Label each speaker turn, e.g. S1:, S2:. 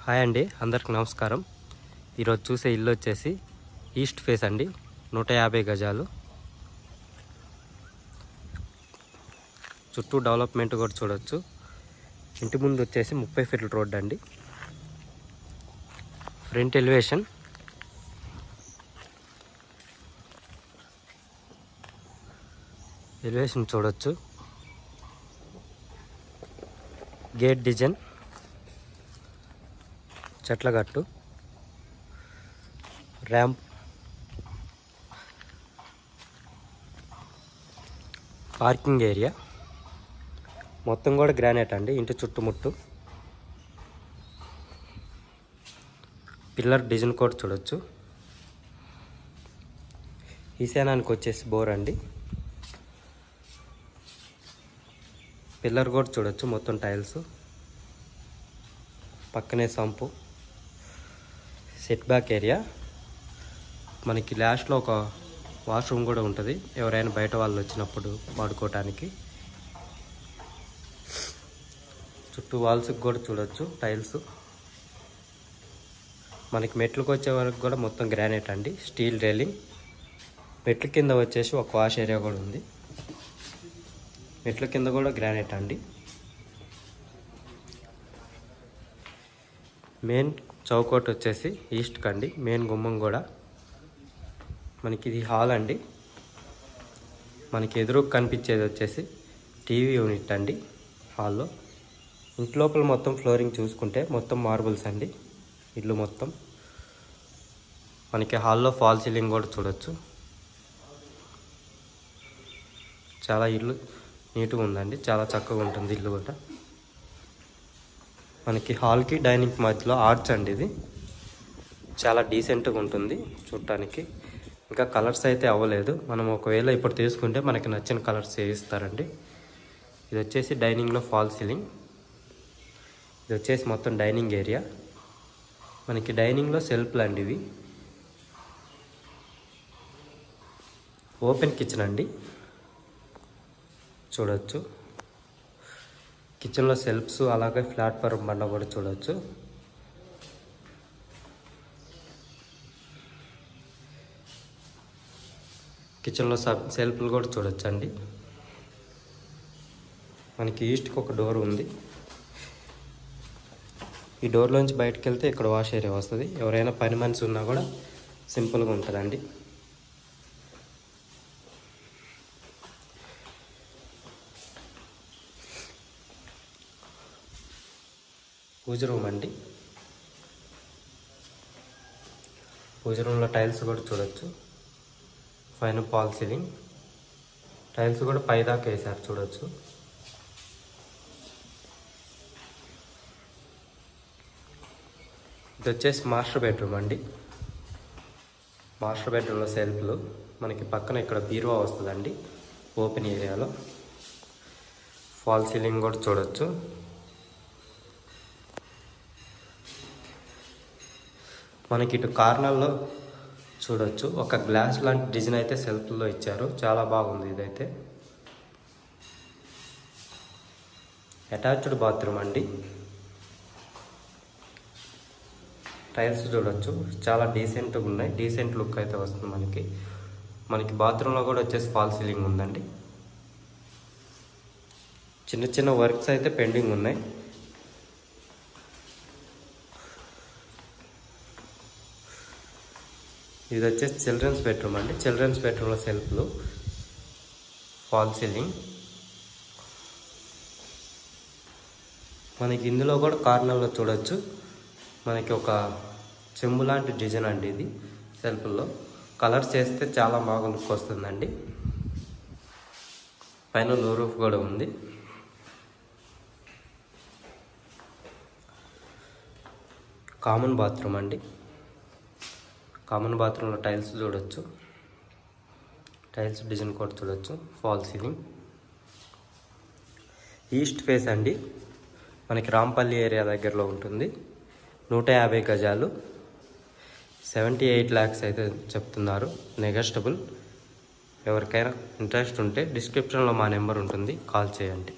S1: Hi అండి, అందరికి నమస్కారం. ఈరోజు చూసే ఇల్లు వచ్చేసి ఈస్ట్ ఫేస్ అండి, 150 గజాలు. చుట్టూ డెవలప్మెంట్ కూడా చూడొచ్చు. ఇంటి ముందు వచ్చేసి 30 ఫీట్ల రోడ్ అండి. ఫ్రంట్ ఎలివేషన్, చూడొచ్చు. గేట్ డిజైన్, చెట్ల గట్టు, ర్యాంప్, పార్కింగ్ ఏరియా మొత్తం కూడా గ్రానైట్ అండి. ఇంటి చుట్టుముట్టు పిల్లర్ డిజైన్ కూడా చూడొచ్చు. ఈశాన్యానికి వచ్చేసి బోర్ అండి. పిల్లర్ కూడా చూడొచ్చు, మొత్తం టైల్స్. పక్కనే సంపు, సెట్ బ్యాక్ ఏరియా. మనకి లాస్ట్లో ఒక వాష్రూమ్ కూడా ఉంటుంది, ఎవరైనా బయట వాళ్ళు వచ్చినప్పుడు వాడుకోవటానికి. చుట్టూ వాల్స్కి కూడా చూడొచ్చు టైల్స్. మనకి మెట్లకు వచ్చే వరకు కూడా మొత్తం గ్రానైట్ అండి. Steel railing. మెట్ల కింద వచ్చేసి ఒక వాష్ ఏరియా కూడా ఉంది. మెట్ల కింద కూడా గ్రానైట్ అండి. మెయిన్ చౌకోట్ వచ్చేసి ఈస్ట్ కండి. మెయిన్ గుమ్మం కూడా మనకి ఇది హాల్ అండి. మనకి ఎదురు కనిపించేది వచ్చేసి టీవీ యూనిట్ అండి హాల్లో. ఇంటి లోపల మొత్తం ఫ్లోరింగ్ చూసుకుంటే మొత్తం మార్బుల్స్ అండి. ఇల్లు మొత్తం మనకి హాల్లో ఫాల్ సీలింగ్ కూడా చూడొచ్చు. చాలా ఇల్లు నీట్గా ఉందండి, చాలా చక్కగా ఉంటుంది ఇల్లు కూడా. మనకి హాల్కి డైనింగ్ మధ్యలో ఆర్చ్ అండి. ఇది చాలా డీసెంట్గా ఉంటుంది చూడటానికి. ఇంకా కలర్స్ అయితే అవ్వలేదు. మనం ఒకవేళ ఇప్పుడు తీసుకుంటే మనకి నచ్చిన కలర్స్ వేయిస్తారండి. ఇది వచ్చేసి డైనింగ్లో ఫాల్ సీలింగ్. ఇది వచ్చేసి మొత్తం డైనింగ్ ఏరియా. మనకి డైనింగ్లో సెల్ఫ్లు అండి ఇవి. ఓపెన్ కిచెన్ అండి, చూడొచ్చు. కిచెన్లో సెల్ఫ్స్, అలాగే ప్లాట్ఫారం బండ కూడా చూడొచ్చు. కిచెన్లో సెల్ఫ్లు కూడా చూడొచ్చు అండి. మనకి ఈస్ట్కి ఒక డోర్ ఉంది. ఈ డోర్లోంచి బయటకు వెళ్తే ఇక్కడ వాష్ ఏరియా వస్తుంది. ఎవరైనా పని మనిషి ఉన్నా కూడా సింపుల్గా ఉంటుందండి. పూజ రూమ్ అండి. పూజ రూమ్లో టైల్స్ కూడా చూడొచ్చు. పైన ఫాల్ సీలింగ్, టైల్స్ కూడా పైదాకా వేసారు చూడొచ్చు. ఇది వచ్చేసి మాస్టర్ బెడ్రూమ్ అండి. మాస్టర్ బెడ్రూమ్లో సెల్ఫ్లు. మనకి పక్కన ఇక్కడ బీరువా వస్తుందండి ఓపెన్ ఏరియాలో. ఫాల్ సీలింగ్ కూడా చూడొచ్చు. మనకి ఇటు కార్నర్లో చూడొచ్చు ఒక గ్లాస్ లాంటి డిజైన్ అయితే సెల్ఫ్లో ఇచ్చారు, చాలా బాగుంది ఇదైతే. అటాచ్డ్ బాత్రూమ్ అండి. టైల్స్ చూడొచ్చు, చాలా డీసెంట్గా ఉన్నాయి. డీసెంట్ లుక్ అయితే వస్తుంది మనకి. మనకి బాత్రూంలో కూడా వచ్చేసి ఫాల్ సీలింగ్ ఉందండి. చిన్న చిన్న వర్క్స్ అయితే పెండింగ్ ఉన్నాయి. ఇది వచ్చేసి చిల్డ్రన్స్ బెడ్రూమ్ అండి. చిల్డ్రన్స్ బెడ్రూమ్లో సెల్ఫ్లు, ఫాల్ సీలింగ్. మనకి ఇందులో కూడా కార్నర్లో చూడొచ్చు మనకి ఒక చెంబు లాంటి డిజైన్ అండి. ఇది సెల్ఫ్లో కలర్స్ చేస్తే చాలా బాగా లుక్ వస్తుందండి. పైన లో రూఫ్ కూడా ఉంది. కామన్ బాత్రూమ్ అండి. కామన్ బాత్రూంలో టైల్స్ చూడొచ్చు. టైల్స్ డిజైన్ కూడా చూడొచ్చు. Fall ceiling. ఈస్ట్ ఫేస్ అండి. మనకి రాంపల్లి ఏరియా దగ్గరలో ఉంటుంది. 150 గజాలు, 78 lakhs అయితే చెప్తున్నారు. నెగోషియబుల్. ఎవరికైనా ఇంట్రెస్ట్ ఉంటే డిస్క్రిప్షన్లో మా నెంబర్ ఉంటుంది, కాల్ చేయండి.